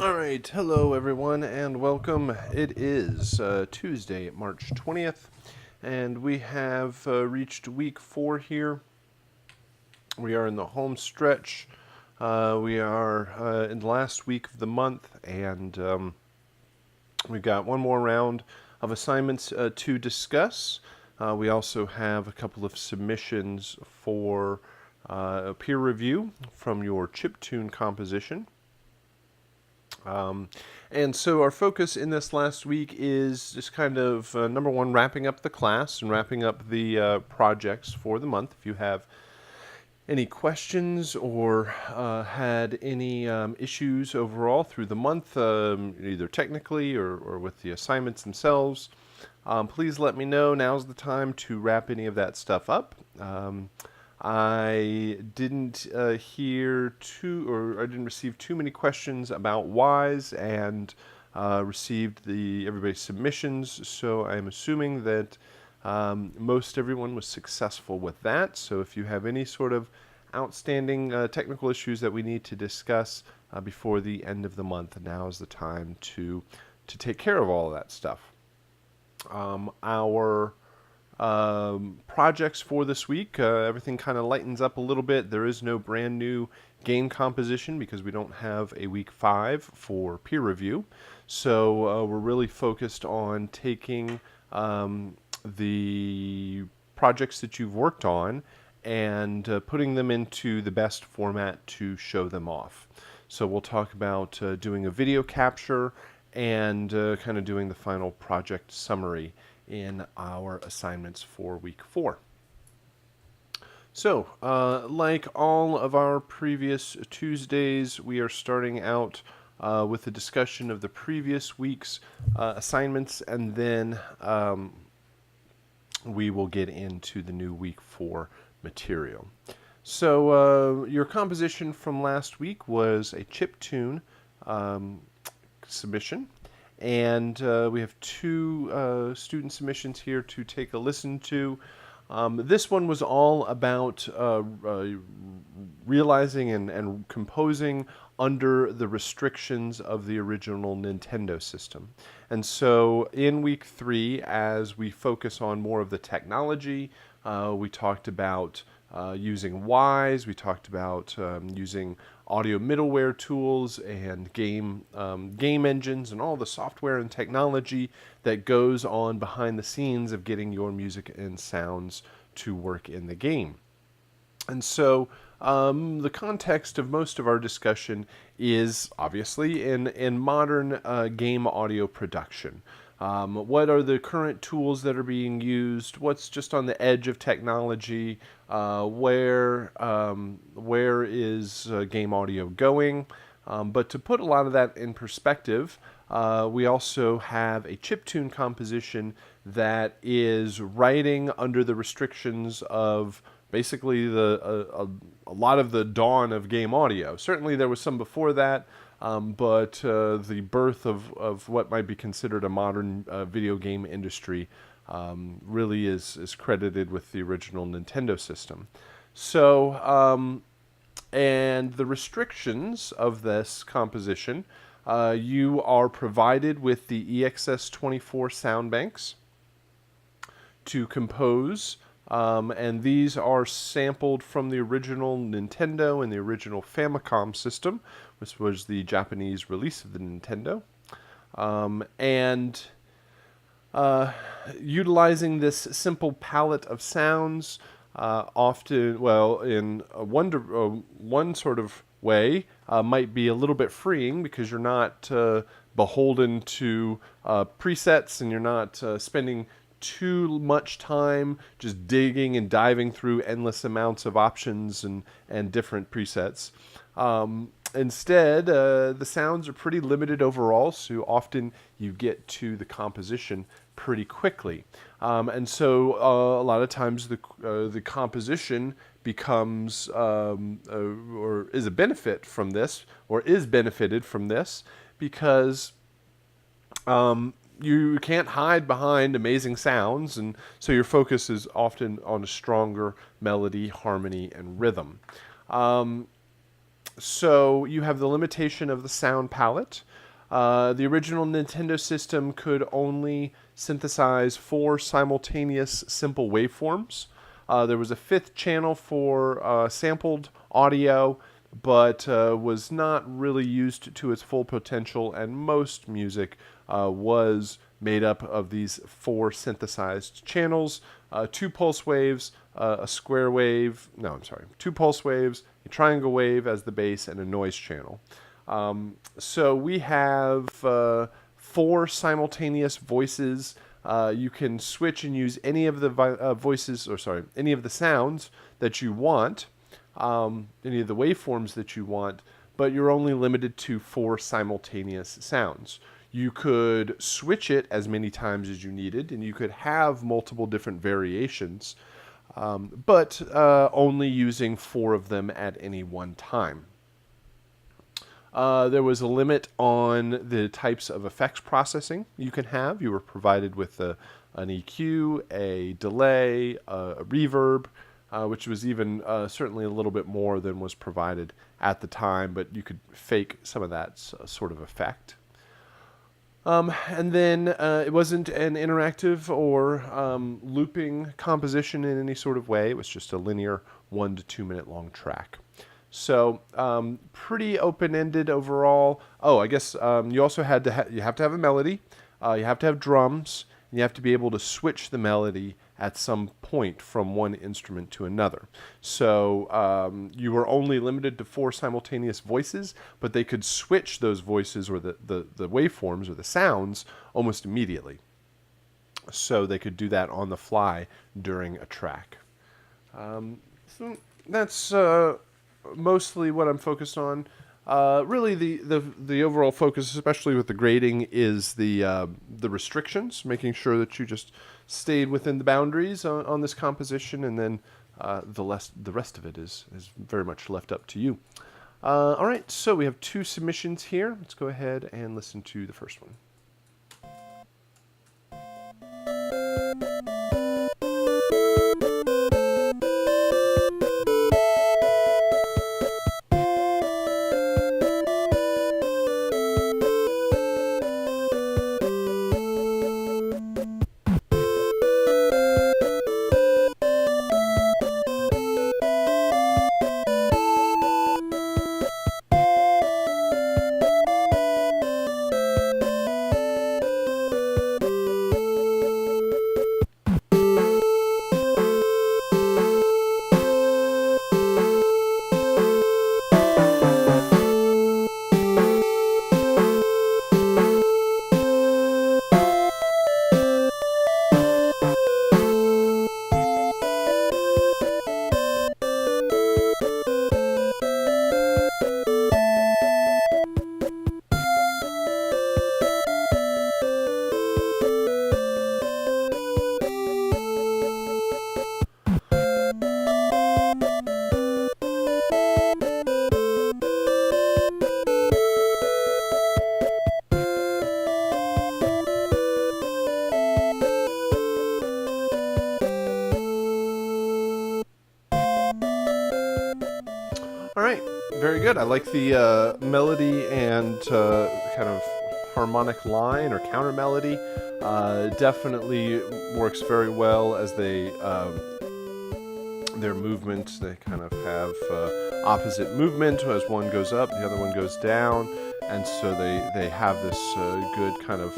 All right, hello everyone, and welcome. It is Tuesday, March 20th, and we have reached week 4 here. We are in the home stretch. We are in the last week of the month, and we've got one more round of assignments to discuss. We also have a couple of submissions for peer review from your chiptune composition. And so our focus in this last week is just kind of number one, wrapping up the class and wrapping up the projects for the month. If you have any questions or had any issues overall through the month, either technically or with the assignments themselves, please let me know. Now's the time to wrap any of that stuff up. I didn't I didn't receive too many questions about Wise, and received everybody's submissions. So I'm assuming that most everyone was successful with that. So if you have any sort of outstanding technical issues that we need to discuss before the end of the month, now is the time to take care of all of that stuff. Our projects for this week, everything kind of lightens up a little bit. There is no brand new game composition because we don't have a week 5 for peer review. So we're really focused on taking the projects that you've worked on and putting them into the best format to show them off. So we'll talk about doing a video capture and kind of doing the final project summary in our assignments for week 4. So, like all of our previous Tuesdays, we are starting out with a discussion of the previous week's assignments, and then we will get into the new week 4 material. So, your composition from last week was a chiptune submission. And we have 2 student submissions here to take a listen to. This one was all about realizing and composing under the restrictions of the original Nintendo system. And so in week 3, as we focus on more of the technology, we talked about using Wise, we talked about using audio middleware tools and game engines and all the software and technology that goes on behind the scenes of getting your music and sounds to work in the game. And so the context of most of our discussion is obviously in modern game audio production. What are the current tools that are being used? What's just on the edge of technology? Where is game audio going? But to put a lot of that in perspective, we also have a chiptune composition that is writing under the restrictions of basically a lot of the dawn of game audio. Certainly there was some before that, but the birth of what might be considered a modern video game industry really is credited with the original Nintendo system. So, and the restrictions of this composition, you are provided with the EXS24 sound banks to compose, and these are sampled from the original Nintendo and the original Famicom system, which was the Japanese release of the Nintendo. And utilizing this simple palette of sounds, often, well, in one sort of way, might be a little bit freeing because you're not beholden to presets, and you're not spending too much time just digging and diving through endless amounts of options and different presets. Instead, the sounds are pretty limited overall, so often you get to the composition pretty quickly. And so a lot of times the composition becomes or is a benefit from this, or is benefited from this, because you can't hide behind amazing sounds, and so your focus is often on a stronger melody, harmony, and rhythm. So you have the limitation of the sound palette. The original Nintendo system could only synthesize 4 simultaneous simple waveforms. There was a 5th channel for sampled audio, but was not really used to its full potential, and most music was made up of these 4 synthesized channels, 2 pulse waves, a square wave, no, I'm sorry, 2 pulse waves, a triangle wave as the base, and a noise channel. So we have 4 simultaneous voices. You can switch and use any of the any of the sounds that you want, any of the waveforms that you want, but you're only limited to 4 simultaneous sounds. You could switch it as many times as you needed, and you could have multiple different variations, but only using 4 of them at any one time. There was a limit on the types of effects processing you can have. You were provided with an EQ, a delay, a reverb, which was even certainly a little bit more than was provided at the time, but you could fake some of that sort of effect. And then it wasn't an interactive or looping composition in any sort of way. It was just a linear 1 to 2 minute long track. So pretty open-ended overall. Oh, I guess you also had to you have to have a melody, you have to have drums, and you have to be able to switch the melody at some point from one instrument to another. So you were only limited to 4 simultaneous voices, but they could switch those voices or the waveforms or the sounds almost immediately. So they could do that on the fly during a track. So that's mostly what I'm focused on. Really, the overall focus, especially with the grading, is the restrictions, making sure that you just stayed within the boundaries on this composition, and then the rest of it is very much left up to you. All right, so we have 2 submissions here. Let's go ahead and listen to the first one. All right, very good. I like the melody and kind of harmonic line or counter melody. Definitely works very well as their movement. They kind of have opposite movement. As one goes up, the other one goes down, and so they have this good kind of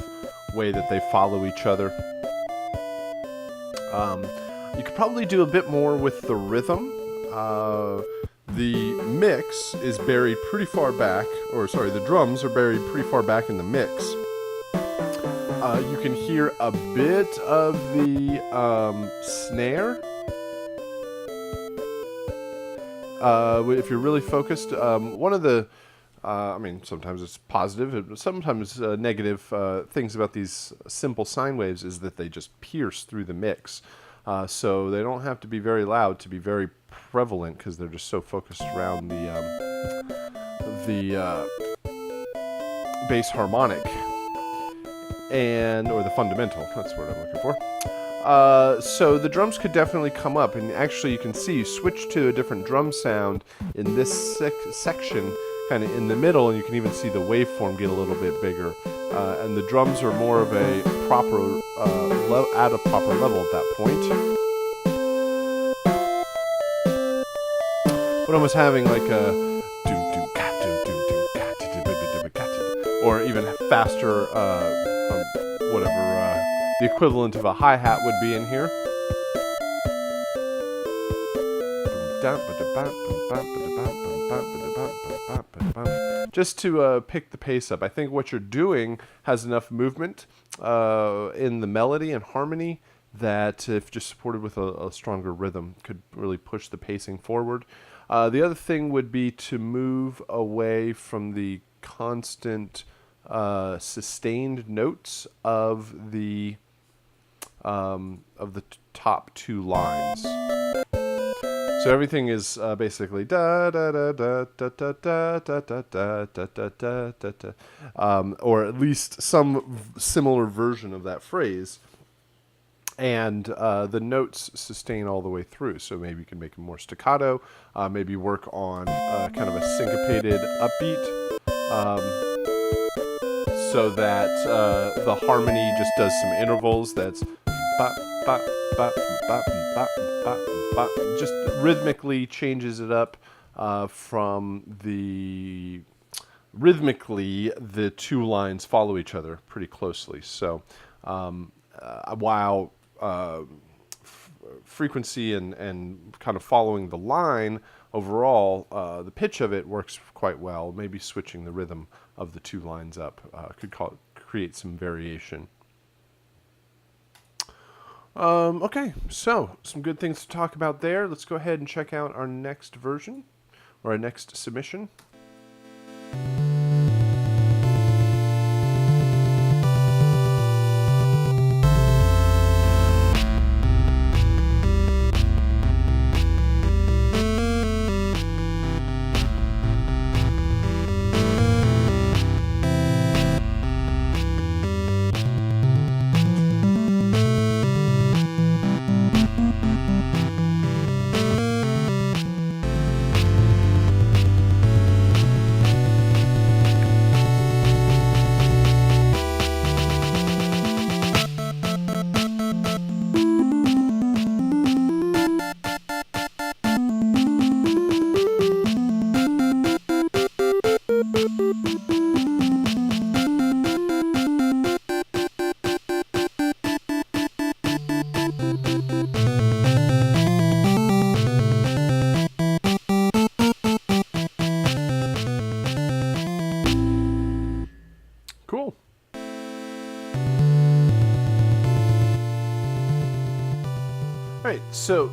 way that they follow each other. You could probably do a bit more with the rhythm. The mix is buried pretty far back, or sorry, the drums are buried pretty far back in the mix. You can hear a bit of the snare. If you're really focused, one of the, I mean, sometimes it's positive, sometimes negative things about these simple sine waves is that they just pierce through the mix. So they don't have to be very loud to be very prevalent because they're just so focused around the bass harmonic or the fundamental. That's what I'm looking for. So the drums could definitely come up, and actually you can see you switch to a different drum sound in this section, kind of in the middle, and you can even see the waveform get a little bit bigger. And the drums are more of a proper, at a proper level at that point. But almost having like a or even faster, whatever the equivalent of a hi-hat would be in here. Just to pick the pace up. I think what you're doing has enough movement in the melody and harmony that if just supported with a stronger rhythm could really push the pacing forward. The other thing would be to move away from the constant sustained notes of the top two lines. So everything is basically da da da da da da da da da da da da da da, or at least some similar version of that phrase. And the notes sustain all the way through, so maybe you can make them more staccato, maybe work on kind of a syncopated upbeat, so that the harmony just does some intervals that's ba, ba, ba, ba, ba, ba, ba, just rhythmically changes it up from the... Rhythmically, the two lines follow each other pretty closely, so while frequency and kind of following the line overall, the pitch of it works quite well. Maybe switching the rhythm of the two lines up could create some variation. Okay, so some good things to talk about there. Let's go ahead and check out our next version, or our next submission. Cool. All right, so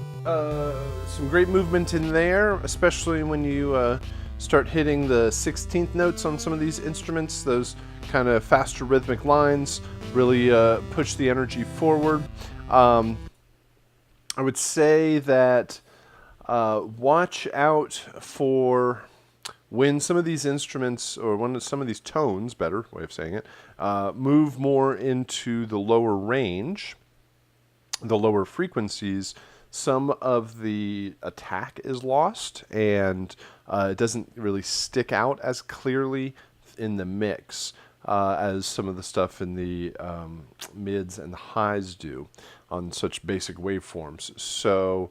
some great movement in there, especially when you start hitting the 16th notes on some of these instruments. Those kind of faster rhythmic lines really push the energy forward. I would say that watch out for when some of these instruments, or when some of these tones, better way of saying it, move more into the lower range, the lower frequencies, some of the attack is lost, and it doesn't really stick out as clearly in the mix as some of the stuff in the mids and the highs do on such basic waveforms. So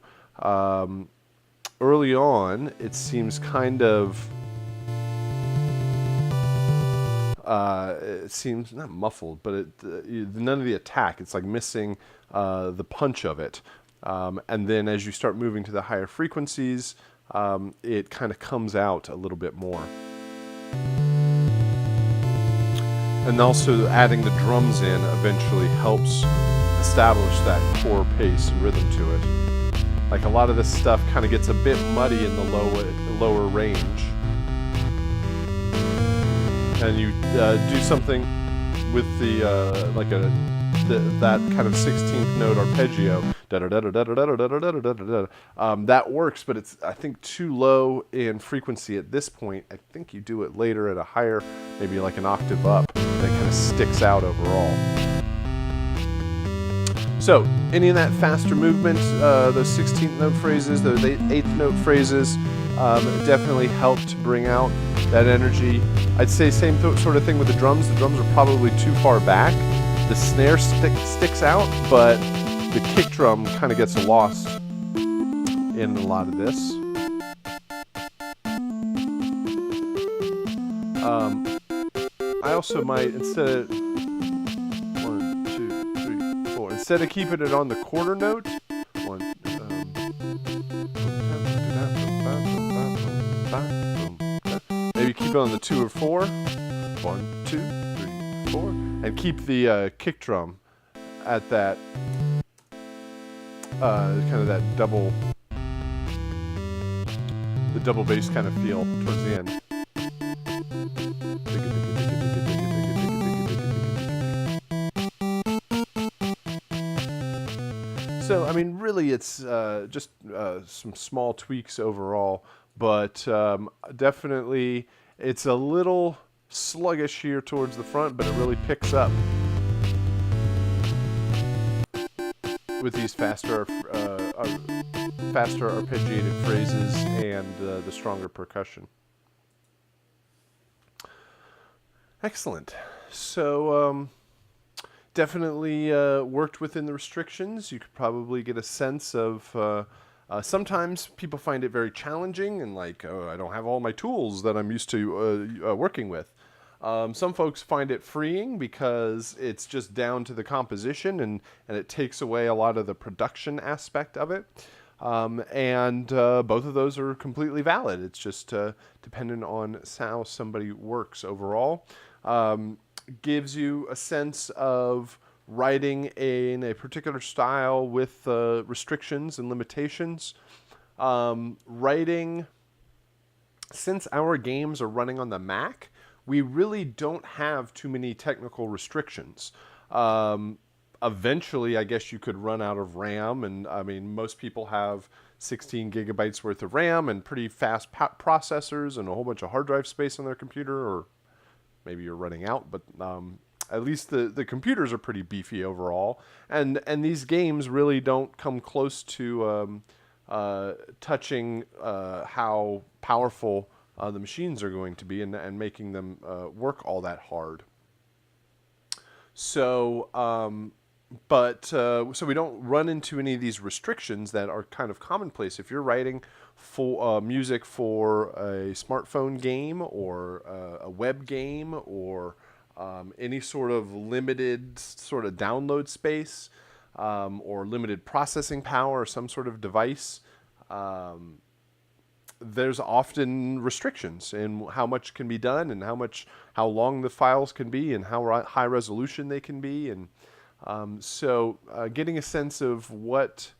early on, it seems kind of... it seems not muffled, but none of the attack. It's like missing the punch of it. And then as you start moving to the higher frequencies, it kind of comes out a little bit more. And also adding the drums in eventually helps establish that core pace and rhythm to it. Like a lot of this stuff kind of gets a bit muddy in the lower range. And you do something with the that kind of 16th note arpeggio, that works, but it's, I think, too low in frequency at this point. I think you do it later at a higher, maybe like an octave up, that kind of sticks out overall. So any of that faster movement, those 16th note phrases, those 8th note phrases, definitely help to bring out that energy. I'd say same sort of thing with the drums. The drums are probably too far back. The snare sticks out, but the kick drum kind of gets lost in a lot of this. I also might, instead of 1, 2, 3, 4, instead of keeping it on the quarter note, maybe keep it on the 2 or 4. 1, 2, 3, 4, and keep the kick drum at that kind of that double bass kind of feel towards the end. So, I mean, really, it's just some small tweaks overall, but definitely it's a little sluggish here towards the front, but it really picks up with these faster arpeggiated phrases and the stronger percussion. Excellent. So definitely worked within the restrictions. You could probably get a sense of sometimes people find it very challenging and like, oh, I don't have all my tools that I'm used to working with. Some folks find it freeing because it's just down to the composition and it takes away a lot of the production aspect of it. And both of those are completely valid. It's just dependent on how somebody works overall. Gives you a sense of writing in a particular style with restrictions and limitations. Writing, since our games are running on the Mac, we really don't have too many technical restrictions. Eventually, I guess you could run out of RAM, and I mean, most people have 16 gigabytes worth of RAM and pretty fast processors and a whole bunch of hard drive space on their computer, or maybe you're running out, but at least the computers are pretty beefy overall. And these games really don't come close to touching how powerful the machines are going to be and making them work all that hard. So, so we don't run into any of these restrictions that are kind of commonplace. If you're writing for music for a smartphone game or a web game or any sort of limited sort of download space or limited processing power or some sort of device, there's often restrictions in how much can be done and how long the files can be and how high resolution they can be. And so getting a sense of what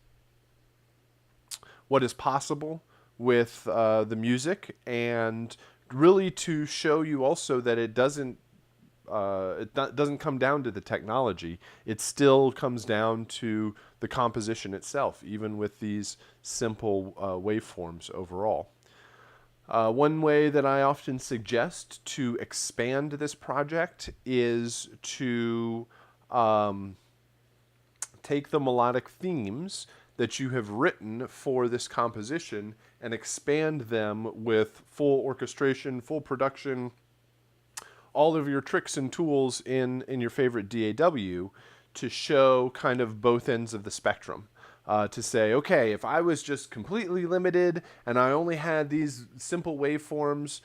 is possible with the music, and really to show you also that it doesn't come down to the technology. It still comes down to the composition itself, even with these simple waveforms overall. One way that I often suggest to expand this project is to take the melodic themes that you have written for this composition and expand them with full orchestration, full production, all of your tricks and tools in your favorite DAW to show kind of both ends of the spectrum. To say, okay, if I was just completely limited and I only had these simple waveforms,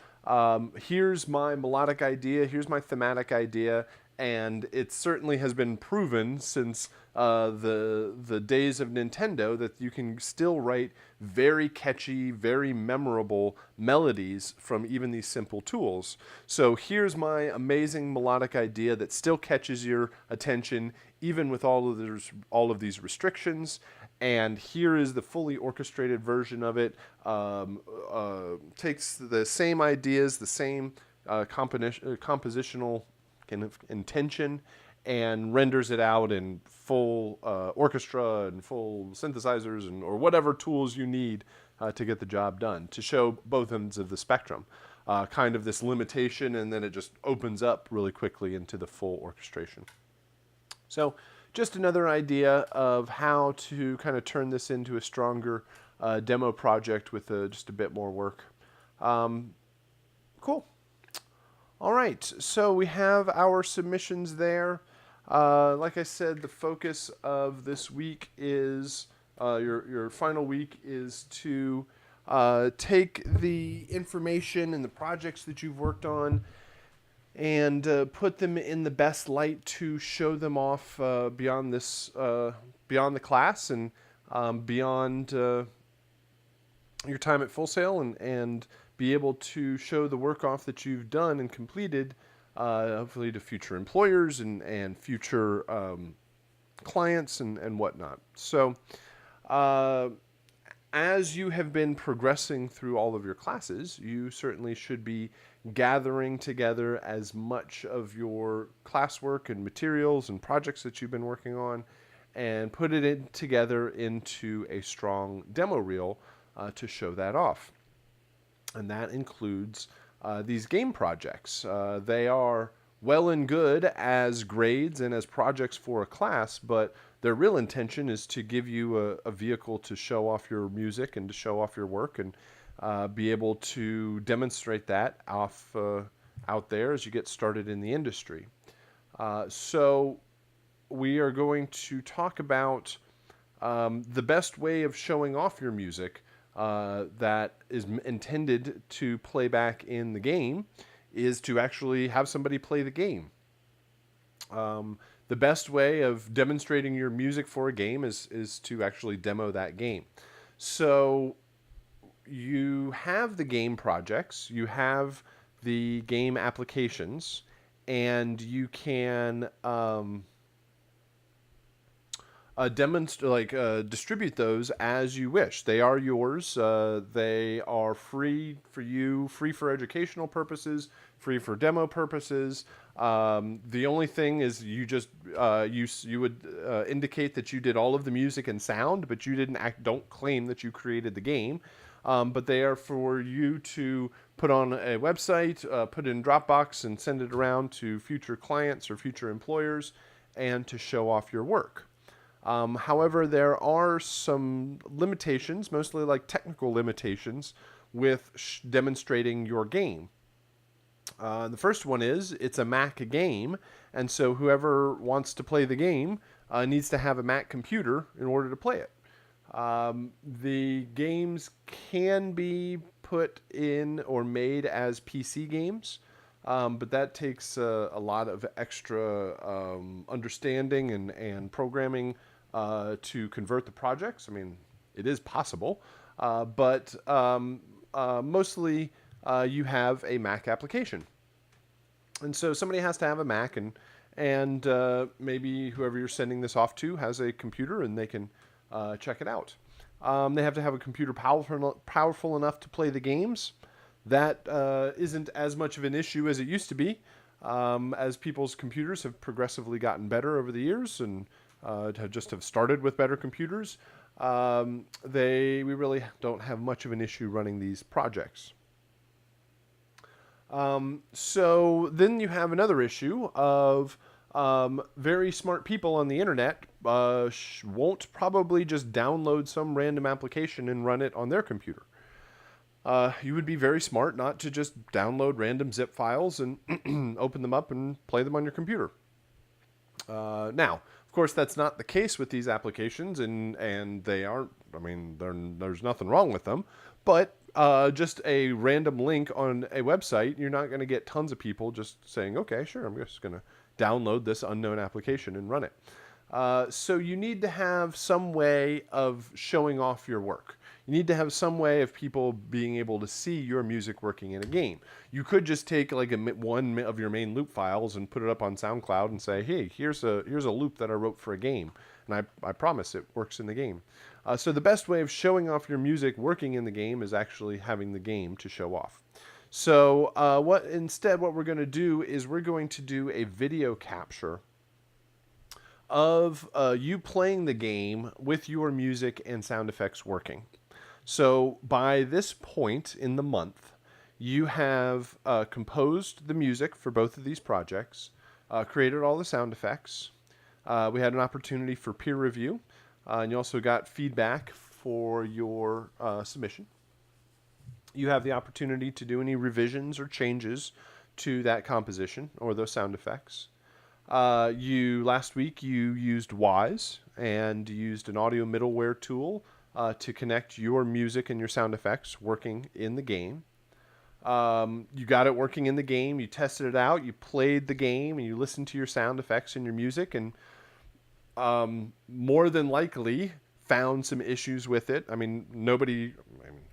here's my melodic idea, here's my thematic idea, and it certainly has been proven since the days of Nintendo that you can still write very catchy, very memorable melodies from even these simple tools. So here's my amazing melodic idea that still catches your attention even with all of these restrictions. And here is the fully orchestrated version of it. Takes the same ideas, the same compositional kind of intention, and renders it out in full orchestra and full synthesizers or whatever tools you need to get the job done, to show both ends of the spectrum. Kind of this limitation, and then it just opens up really quickly into the full orchestration. So just another idea of how to kind of turn this into a stronger demo project with just a bit more work. Cool. All right, so we have our submissions there. Like I said, the focus of this week is your final week is to take the information and the projects that you've worked on and put them in the best light to show them off beyond beyond the class and beyond your time at Full Sail, and be able to show the work off that you've done and completed, hopefully to future employers and future clients and whatnot. So as you have been progressing through all of your classes, you certainly should be gathering together as much of your classwork and materials and projects that you've been working on and put it together into a strong demo reel to show that off. And that includes these game projects. They are well and good as grades and as projects for a class, but their real intention is to give you a vehicle to show off your music and to show off your work and be able to demonstrate that off out there as you get started in the industry. So we are going to talk about the best way of showing off your music that is intended to play back in the game is to actually have somebody play the game. The best way of demonstrating your music for a game is to actually demo that game. So you have the game projects, you have the game applications, and you can distribute those as you wish. They are yours. They are free for you, free for educational purposes, free for demo purposes. The only thing is you just you would indicate that you did all of the music and sound, but you don't claim that you created the game. But they are for you to put on a website, put it in Dropbox, and send it around to future clients or future employers, and to show off your work. However, there are some limitations, mostly like technical limitations, with demonstrating your game. The first one is it's a Mac game, and so whoever wants to play the game needs to have a Mac computer in order to play it. The games can be put in or made as PC games, but that takes a lot of extra understanding and programming to convert the projects. I mean, it is possible, but mostly you have a Mac application. And so somebody has to have a Mac, and maybe whoever you're sending this off to has a computer and they can check it out. They have to have a computer powerful enough to play the games. That isn't as much of an issue as it used to be, as people's computers have progressively gotten better over the years and have started with better computers. We really don't have much of an issue running these projects. So then you have another issue of very smart people on the internet won't probably just download some random application and run it on their computer. You would be very smart not to just download random zip files and open them up and play them on your computer. Now, of course, that's not the case with these applications, and they aren't. I mean, there's nothing wrong with them, but just a random link on a website, you're not going to get tons of people just saying, okay, sure, I'm just going to download this unknown application and run it. So you need to have some way of showing off your work. You need to have some way of people being able to see your music working in a game. You could just take like one of your main loop files and put it up on SoundCloud and say, hey, here's a loop that I wrote for a game, and I promise it works in the game. So the best way of showing off your music working in the game is actually having the game to show off. So what we're going to do is we're going to do a video capture of you playing the game with your music and sound effects working. So by this point in the month, you have composed the music for both of these projects, created all the sound effects, We had an opportunity for peer review, and you also got feedback for your submission. You have the opportunity to do any revisions or changes to that composition or those sound effects. Last week you used Wise and used an audio middleware tool to connect your music and your sound effects working in the game. You got it working in the game. You tested it out. You played the game and you listened to your sound effects and your music, and more than likely found some issues with it. I mean,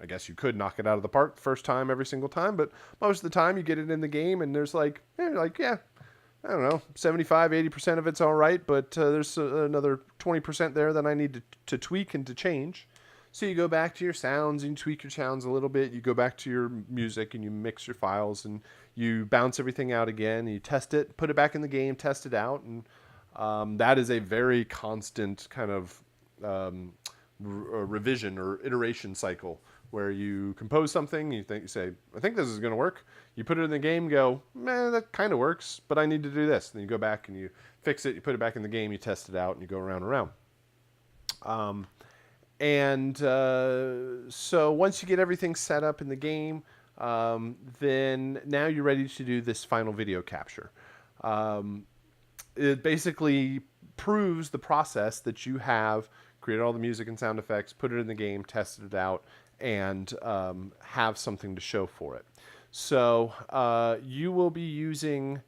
I guess you could knock it out of the park the first time every single time, but most of the time you get it in the game and there's yeah, I don't know, 75, 80% of it's all right, but there's another 20% there that I need to tweak and to change. So you go back to your sounds and you tweak your sounds a little bit. You go back to your music and you mix your files and you bounce everything out again. And you test it, put it back in the game, test it out, and that is a very constant kind of revision or iteration cycle where you compose something, you say, I think this is going to work. You put it in the game, go, man, that kind of works, but I need to do this. Then you go back and you fix it, you put it back in the game, you test it out, and you go around and around. So once you get everything set up in the game, then now you're ready to do this final video capture. It basically proves the process that you have created all the music and sound effects, put it in the game, tested it out, and have something to show for it. So you will be using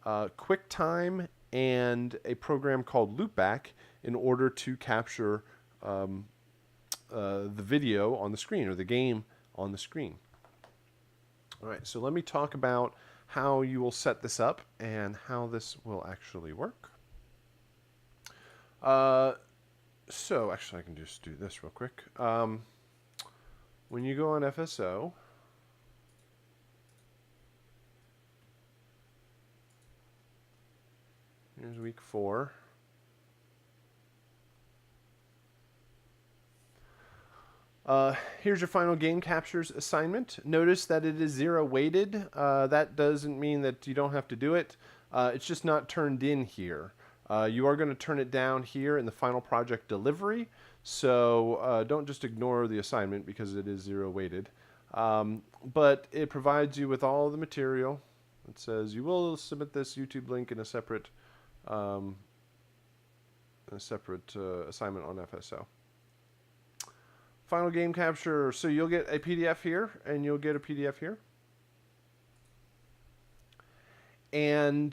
QuickTime and a program called Loopback in order to capture the video on the screen or the game on the screen. All right, so let me talk about how you will set this up and how this will actually work. So actually I can just do this real quick. When you go on FSO, here's week 4. Here's your final game captures assignment. Notice that it is 0 weighted. That doesn't mean that you don't have to do it. It's just not turned in here. You are going to turn it down here in the final project delivery. So don't just ignore the assignment because it is 0 weighted. But it provides you with all the material. It says you will submit this YouTube link in a separate assignment on FSO. Final game capture. So you'll get a PDF here, and you'll get a PDF here. And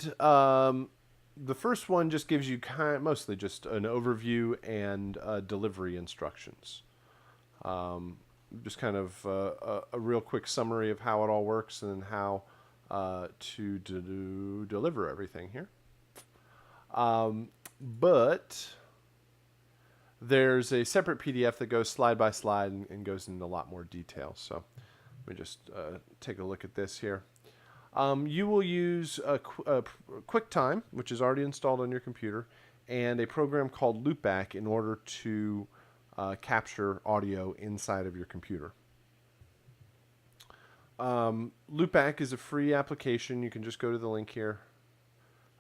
the first one just gives you mostly just an overview and delivery instructions. Just kind of a real quick summary of how it all works and how to deliver everything here. But there's a separate PDF that goes slide by slide and goes into a lot more detail. So let me just take a look at this here. You will use QuickTime, which is already installed on your computer, and a program called Loopback in order to capture audio inside of your computer. Loopback is a free application. You can just go to the link here.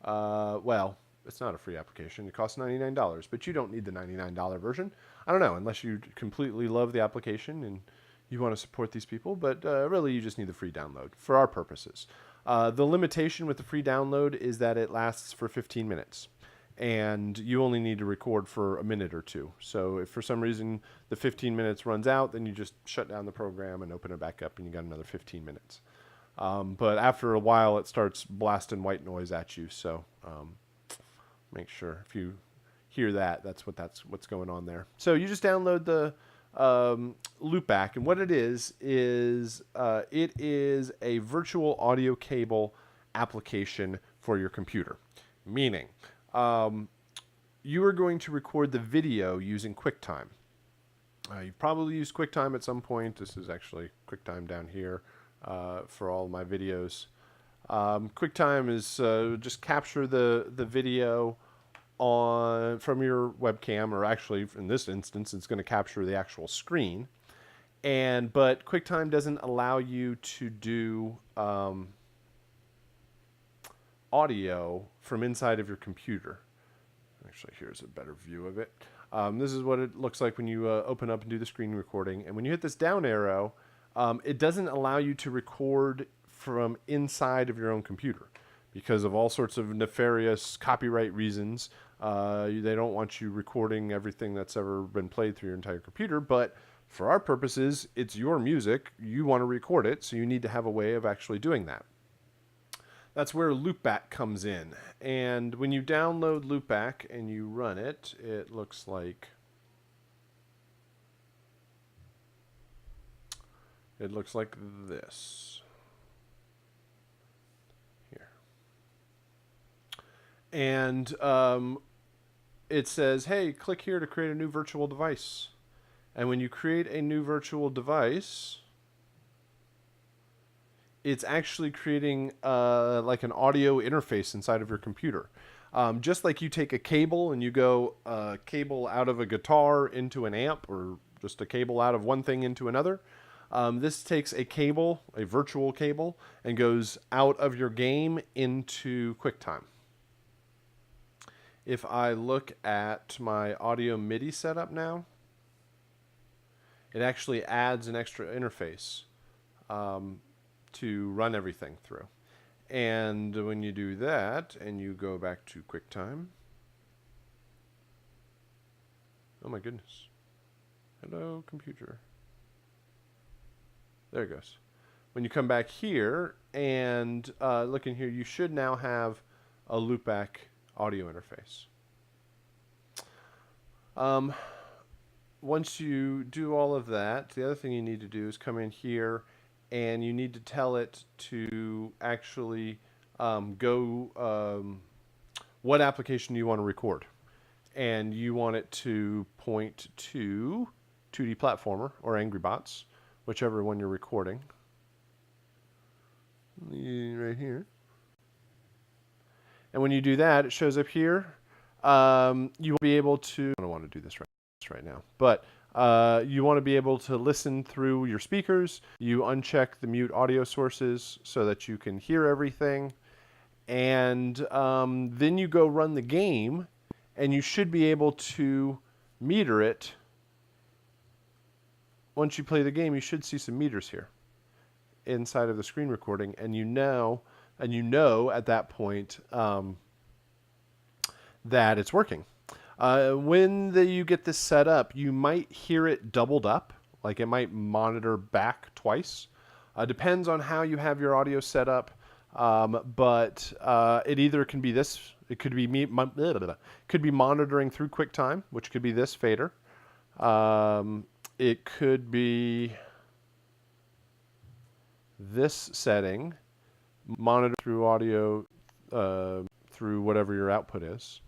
Well, it's not a free application. It costs $99, but you don't need the $99 version. I don't know, unless you completely love the application and you want to support these people, but really you just need the free download for our purposes. The limitation with the free download is that it lasts for 15 minutes, and you only need to record for a minute or two. So if for some reason the 15 minutes runs out, then you just shut down the program and open it back up, and you got another 15 minutes. But after a while, it starts blasting white noise at you, so make sure if you hear that, that's what's going on there. So you just download the Loopback, and what it is it is a virtual audio cable application for your computer. Meaning, you are going to record the video using QuickTime. You've probably used QuickTime at some point. This is actually QuickTime down here for all my videos. QuickTime is just capture the video from your webcam, or actually in this instance it's going to capture the actual screen, but QuickTime doesn't allow you to do audio from inside of your computer. Actually, here's a better view of it. This is what it looks like when you open up and do the screen recording. And when you hit this down arrow, it doesn't allow you to record from inside of your own computer because of all sorts of nefarious copyright reasons. They don't want you recording everything that's ever been played through your entire computer. But for our purposes, it's your music. You want to record it, so you need to have a way of actually doing that. That's where Loopback comes in. And when you download Loopback and you run it, it looks like this. Here. And it says, hey, click here to create a new virtual device. And when you create a new virtual device, it's actually creating like an audio interface inside of your computer. Just like you take a cable and you go a cable out of a guitar into an amp, or just a cable out of one thing into another. This takes a cable, a virtual cable, and goes out of your game into QuickTime. If I look at my audio MIDI setup now, it actually adds an extra interface to run everything through. And when you do that and you go back to QuickTime, oh my goodness. Hello, computer. There it goes. When you come back here and look in here, you should now have a loopback audio interface. Once you do all of that, the other thing you need to do is come in here and you need to tell it to actually go what application you want to record. And you want it to point to 2D Platformer or Angry Bots, whichever one you're recording. Right here. And when you do that, it shows up here. You will be able to, I don't want to do this right now, but you want to be able to listen through your speakers. You uncheck the mute audio sources so that you can hear everything. And then you go run the game, and you should be able to meter it. Once you play the game, you should see some meters here inside of the screen recording, and you know at that point that it's working. When you get this set up, you might hear it doubled up, like it might monitor back twice. Depends on how you have your audio set up, but it either can be this, it could be monitoring through QuickTime, which could be this fader. It could be this setting, monitor through audio through whatever your output is.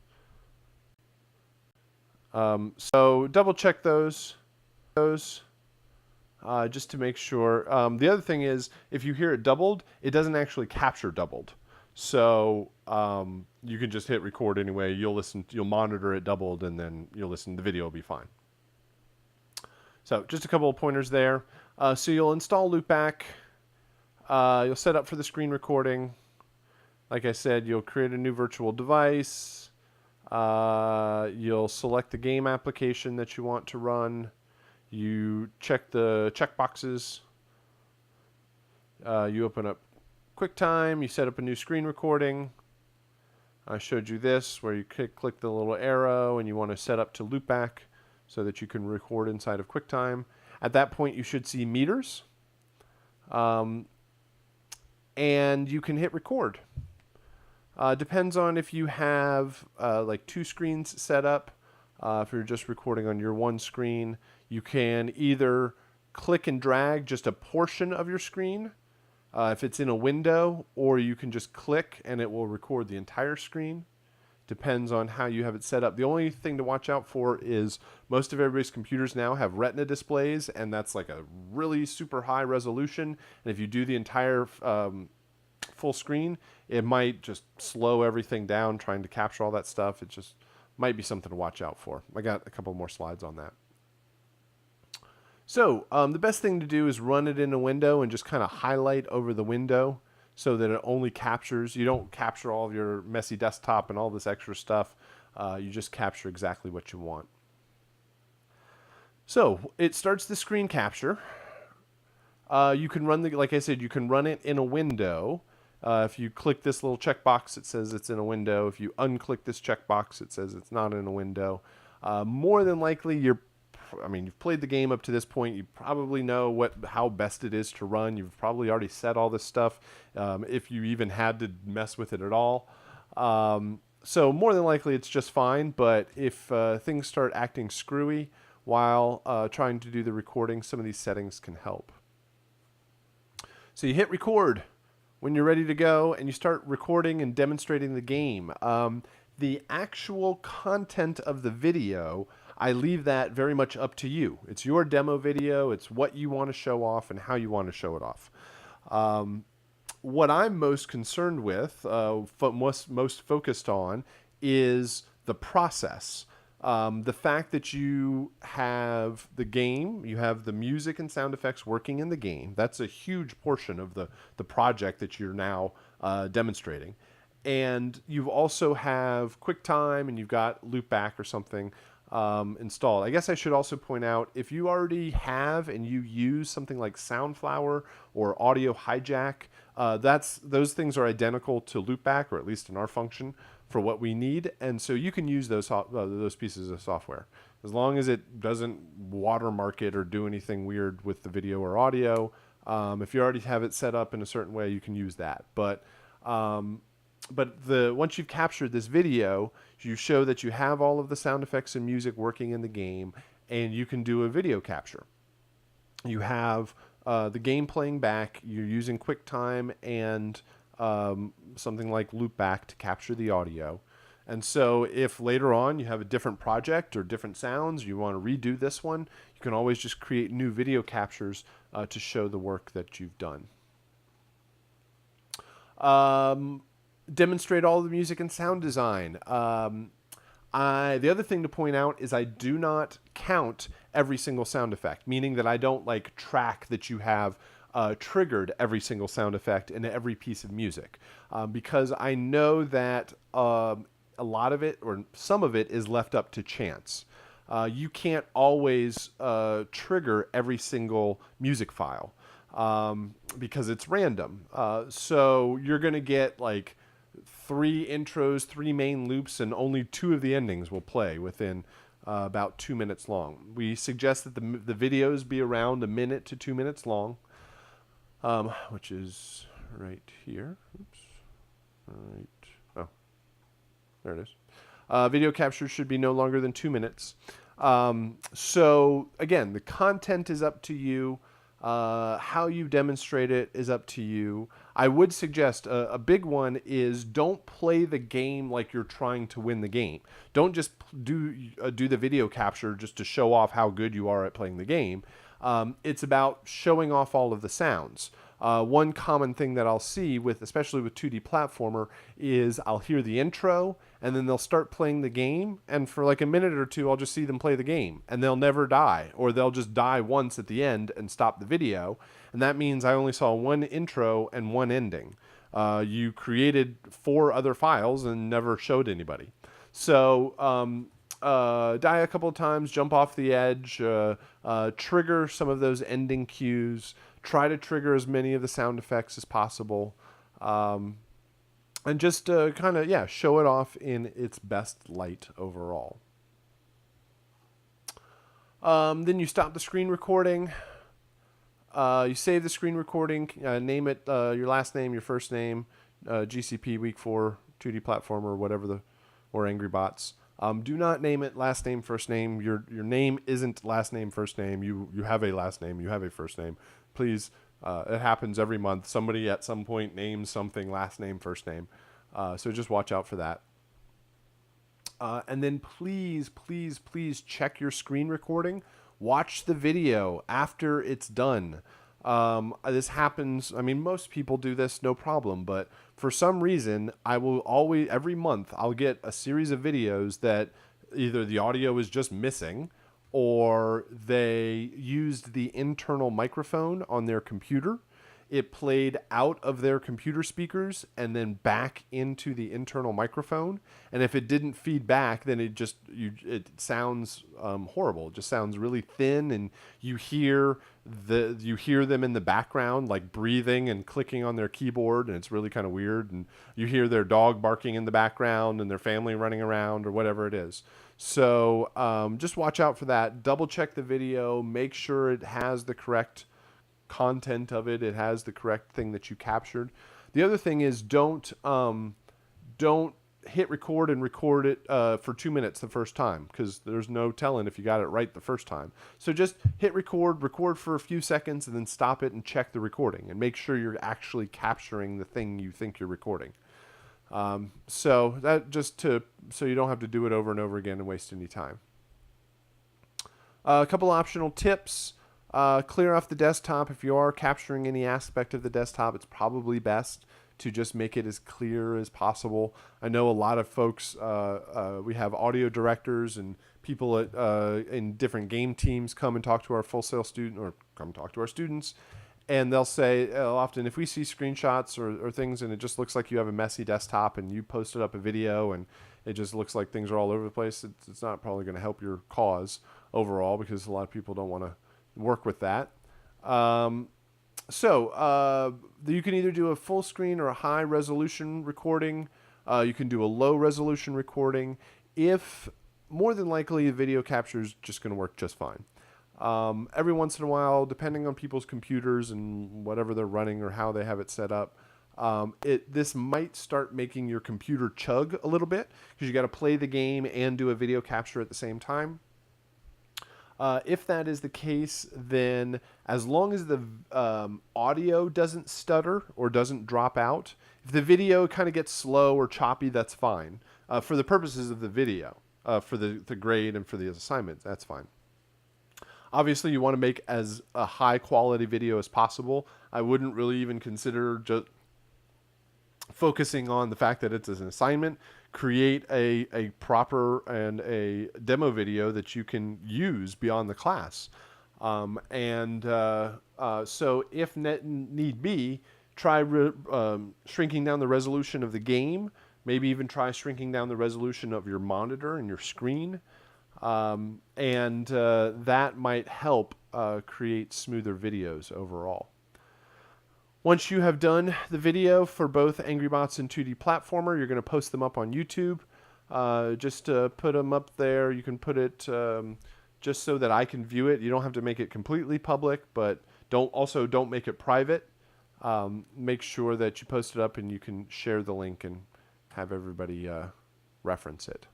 So double check those just to make sure. The other thing is, if you hear it doubled, it doesn't actually capture doubled. So you can just hit record anyway. You'll monitor it doubled, and then you'll listen. The video will be fine. So just a couple of pointers there. So you'll install Loopback. You'll set up for the screen recording. Like I said, you'll create a new virtual device. You'll select the game application that you want to run. You check the checkboxes. You open up QuickTime. You set up a new screen recording. I showed you this where you click the little arrow and you want to set up to Loopback so that you can record inside of QuickTime. At that point, you should see meters. And you can hit record. Depends on if you have like two screens set up. If you're just recording on your one screen, you can either click and drag just a portion of your screen if it's in a window, or you can just click and it will record the entire screen. Depends on how you have it set up. The only thing to watch out for is most of everybody's computers now have Retina displays, and that's like a really super high resolution. And if you do the entire full screen, it might just slow everything down trying to capture all that stuff. It just might be something to watch out for. I got a couple more slides on that. So the best thing to do is run it in a window and just kind of highlight over the window so that it only captures. You don't capture all of your messy desktop and all this extra stuff. You just capture exactly what you want. So it starts the screen capture. You can run like I said, you can run it in a window. If you click this little checkbox, it says it's in a window. If you unclick this checkbox, it says it's not in a window. More than likely, you've played the game up to this point. You probably know how best it is to run. You've probably already set all this stuff, if you even had to mess with it at all. So more than likely, it's just fine. But if things start acting screwy while trying to do the recording, some of these settings can help. So you hit record when you're ready to go, and you start recording and demonstrating the game. The actual content of the video, I leave that very much up to you. It's your demo video. It's what you want to show off and how you want to show it off. What I'm most concerned with, most focused on, is the process. The fact that you have the game, you have the music and sound effects working in the game. That's a huge portion of the project that you're now demonstrating. And you also have QuickTime, and you've got Loopback or something installed. I guess I should also point out, if you already have and you use something like Soundflower or Audio Hijack, those things are identical to Loopback, or at least in our function, for what we need. And so you can use those pieces of software, as long as it doesn't watermark it or do anything weird with the video or audio. If you already have it set up in a certain way, you can use that. But once you've captured this video, you show that you have all of the sound effects and music working in the game, and you can do a video capture. You have the game playing back. You're using QuickTime and something like Loopback to capture the audio. And so if later on you have a different project or different sounds, you want to redo this one, you can always just create new video captures to show the work that you've done. Demonstrate all the music and sound design. The other thing to point out is I do not count every single sound effect, meaning that I don't track that you have triggered every single sound effect in every piece of music, because I know that a lot of it, or some of it, is left up to chance. You can't always trigger every single music file because it's random. So you're going to get 3 intros, 3 main loops, and only 2 of the endings will play within about 2 minutes long. We suggest that the videos be around 1 minute to 2 minutes long, which is right here. Oops. Right. Oh, there it is. Video capture should be no longer than 2 minutes. So again, the content is up to you. How you demonstrate it is up to you. I would suggest a big one is don't play the game like you're trying to win the game. Don't just do the video capture just to show off how good you are at playing the game. It's about showing off all of the sounds. One common thing that I'll see especially with 2D platformer, is I'll hear the intro and then they'll start playing the game, and for a minute or 2 I'll just see them play the game, and they'll never die, or they'll just die once at the end and stop the video, and that means I only saw 1 intro and 1 ending. You created 4 other files and never showed anybody. So die a couple of times, jump off the edge, trigger some of those ending cues, try to trigger as many of the sound effects as possible, and just kind of, show it off in its best light overall. Then you stop the screen recording. You save the screen recording, name it your last name, your first name, GCP Week4 2D platformer, whatever or Angry Bots. Do not name it last name, first name. Your name isn't last name, first name. You have a last name. You have a first name. Please, it happens every month. Somebody at some point names something last name, first name. So just watch out for that. And then please, please, please check your screen recording. Watch the video after it's done. This happens, most people do this, no problem, but for some reason, I will always, every month, I'll get a series of videos that either the audio is just missing, or they used the internal microphone on their computer it played out of their computer speakers and then back into the internal microphone. And if it didn't feed back, then it sounds horrible. It just sounds really thin, and you hear them in the background like breathing and clicking on their keyboard, and it's really kind of weird. And you hear their dog barking in the background and their family running around or whatever it is. So just watch out for that. Double check the video. Make sure it has the correct content of it. It has the correct thing that you captured. The other thing is don't hit record and record it for 2 minutes the first time, because there's no telling if you got it right the first time. So just hit record for a few seconds, and then stop it and check the recording and make sure you're actually capturing the thing you think you're recording. So that so you don't have to do it over and over again and waste any time. A couple optional tips. Clear off the desktop. If you are capturing any aspect of the desktop, it's probably best to just make it as clear as possible. I know a lot of folks, we have audio directors and people in different game teams come and talk to our Full Sail student, or come talk to our students, and they'll say often, if we see screenshots or things and it just looks like you have a messy desktop and you posted up a video and it just looks like things are all over the place, it's not probably going to help your cause overall, because a lot of people don't want to work with that. You can either do a full screen or a high resolution recording. You can do a low resolution recording. If more than likely the video capture is just going to work just fine. Every once in a while, depending on people's computers and whatever they're running or how they have it set up, this might start making your computer chug a little bit, because you got to play the game and do a video capture at the same time. If that is the case, then as long as the audio doesn't stutter or doesn't drop out, if the video kind of gets slow or choppy, that's fine. For the purposes of the video, for the grade and for the assignment, that's fine. Obviously, you want to make as a high quality video as possible. I wouldn't really even consider just focusing on the fact that it's an assignment. Create a proper and a demo video that you can use beyond the class. So if need be, try shrinking down the resolution of the game. Maybe even try shrinking down the resolution of your monitor and your screen. That might help create smoother videos overall. Once you have done the video for both Angry Bots and 2D Platformer, you're going to post them up on YouTube. Just to put them up there, you can put it just so that I can view it. You don't have to make it completely public, but don't make it private. Make sure that you post it up and you can share the link and have everybody reference it.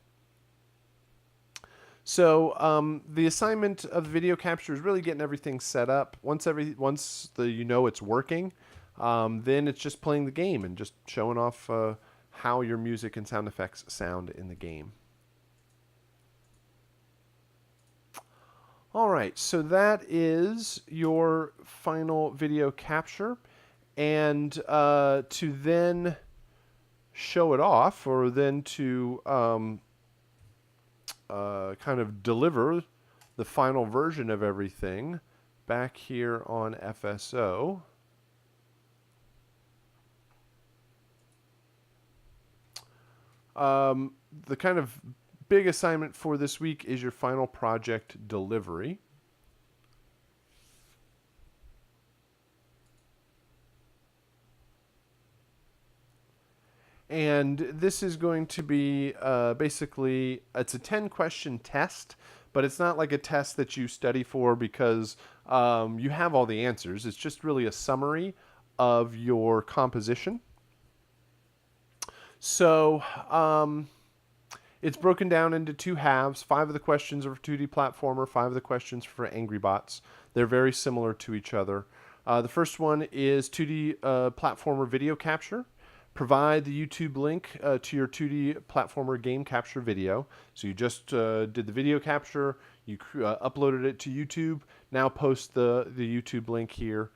So the assignment of the video capture is really getting everything set up. Once it's working, then it's just playing the game and just showing off how your music and sound effects sound in the game. All right, so that is your final video capture. And to then show it off, or then to kind of deliver the final version of everything back here on FSO. The kind of big assignment for this week is your final project delivery. And this is going to be basically, it's a 10-question test, but it's not like a test that you study for because you have all the answers. It's just really a summary of your composition. So it's broken down into two halves. 5 of the questions are for 2D Platformer, 5 of the questions for Angry Bots. They're very similar to each other. The first one is 2D Platformer video capture. Provide the YouTube link to your 2D Platformer game capture video. So you just did the video capture, you uploaded it to YouTube, now post the YouTube link here.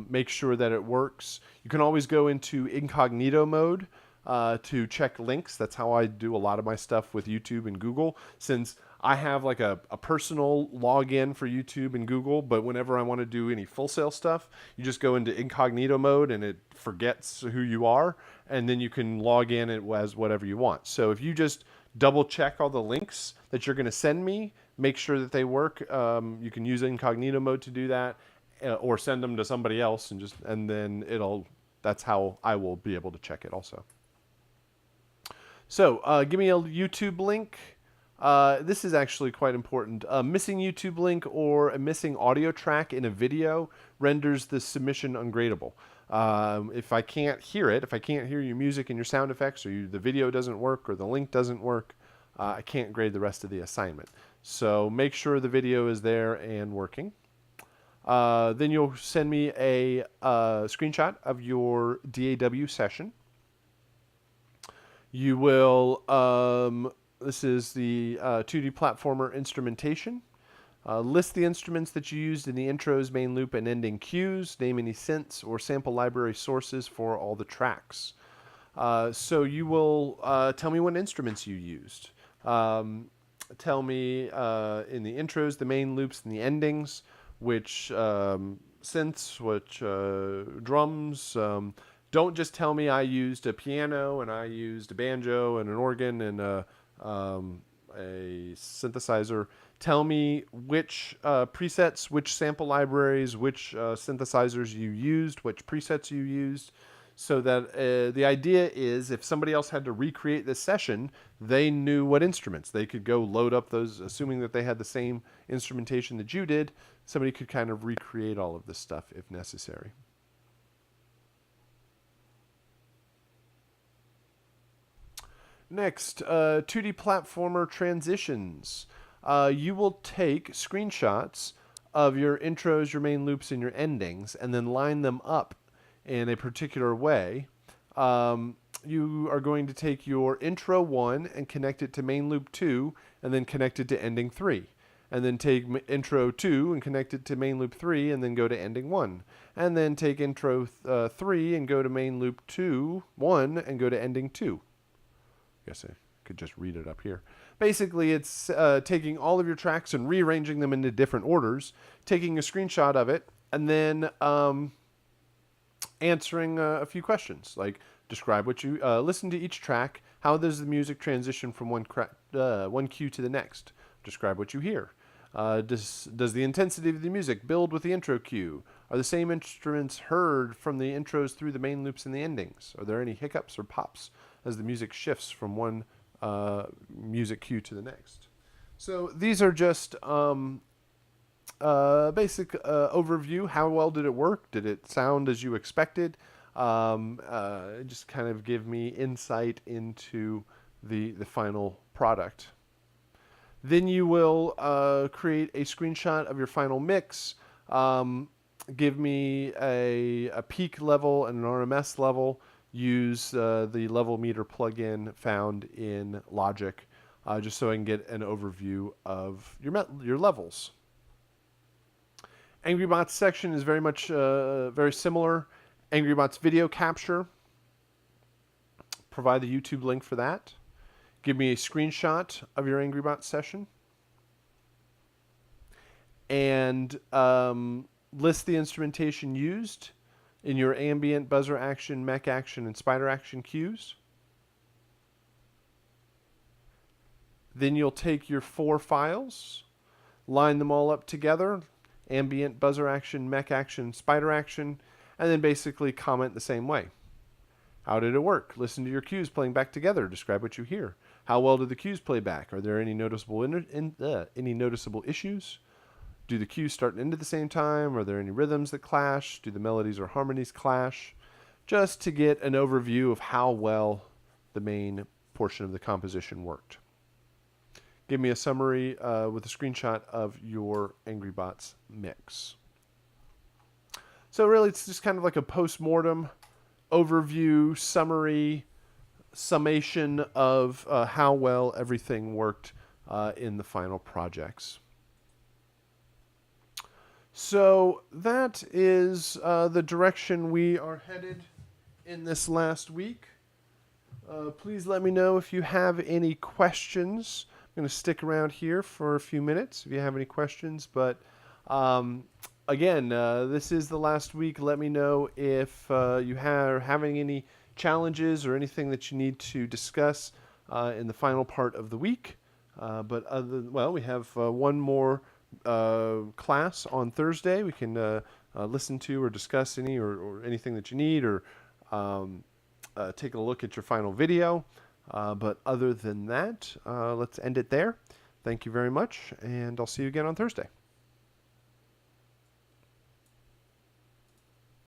Make sure that it works. You can always go into incognito mode to check links. That's how I do a lot of my stuff with YouTube and Google. Since I have like a personal login for YouTube and Google, but whenever I want to do any Full Sail stuff, you just go into incognito mode and it forgets who you are, and then you can log in as whatever you want. So if you just double check all the links that you're going to send me, make sure that they work. You can use incognito mode to do that, or send them to somebody else, and then that's how I will be able to check it also. So give me a YouTube link. This is actually quite important. A missing YouTube link or a missing audio track in a video renders the submission ungradable. If I can't hear it, if I can't hear your music and your sound effects, or the video doesn't work, or the link doesn't work, I can't grade the rest of the assignment. So make sure the video is there and working. Then you'll send me a screenshot of your DAW session. You will, this is the 2D platformer instrumentation. List the instruments that you used in the intros, main loop, and ending cues. Name any synths or sample library sources for all the tracks. So you will tell me what instruments you used. Tell me in the intros, the main loops, and the endings, which synths, which drums. Don't just tell me I used a piano and I used a banjo and an organ and a synthesizer. Tell me which presets, which sample libraries, which synthesizers you used, which presets you used, so that the idea is if somebody else had to recreate this session, they knew what instruments. They could go load up those, assuming that they had the same instrumentation that you did, somebody could kind of recreate all of this stuff if necessary. Next, 2D platformer transitions. You will take screenshots of your intros, your main loops, and your endings, and then line them up in a particular way. You are going to take your intro 1 and connect it to main loop 2, and then connect it to ending 3. And then take intro 2 and connect it to main loop 3, and then go to ending 1. And then take intro 3 and go to main loop 1, and go to ending 2. I guess I could just read it up here. Basically, it's taking all of your tracks and rearranging them into different orders, taking a screenshot of it, and then answering a few questions, like describe what you listen to each track. How does the music transition from one cue to the next? Describe what you hear. Does the intensity of the music build with the intro cue? Are the same instruments heard from the intros through the main loops and the endings? Are there any hiccups or pops as the music shifts from one music cue to the next? So these are just basic overview. How well did it work? Did it sound as you expected? Just kind of give me insight into the final product. Then you will create a screenshot of your final mix. Give me a peak level and an RMS level. Use the level meter plugin found in Logic, just so I can get an overview of your levels. AngryBots section is very much very similar. AngryBots video capture. Provide the YouTube link for that. Give me a screenshot of your AngryBots session. And list the instrumentation used in your ambient, buzzer action, mech action, and spider action cues. Then you'll take your 4 files, line them all up together, ambient, buzzer action, mech action, spider action, and then basically comment the same way. How did it work? Listen to your cues playing back together. Describe what you hear. How well did the cues play back? Are there any noticeable issues? Do the cues start and end at the same time? Are there any rhythms that clash? Do the melodies or harmonies clash? Just to get an overview of how well the main portion of the composition worked. Give me a summary with a screenshot of your AngryBots mix. So really, it's just kind of like a post-mortem overview, summary, summation of how well everything worked in the final projects. So that is the direction we are headed in this last week. Please let me know if you have any questions. going to stick around here for a few minutes if you have any questions. But um, again, this is the last week. Let me know if you are having any challenges or anything that you need to discuss in the final part of the week. But well, we have one more class on Thursday. We can listen to or discuss or anything that you need, or take a look at your final video. But other than that, let's end it there. Thank you very much, and I'll see you again on Thursday.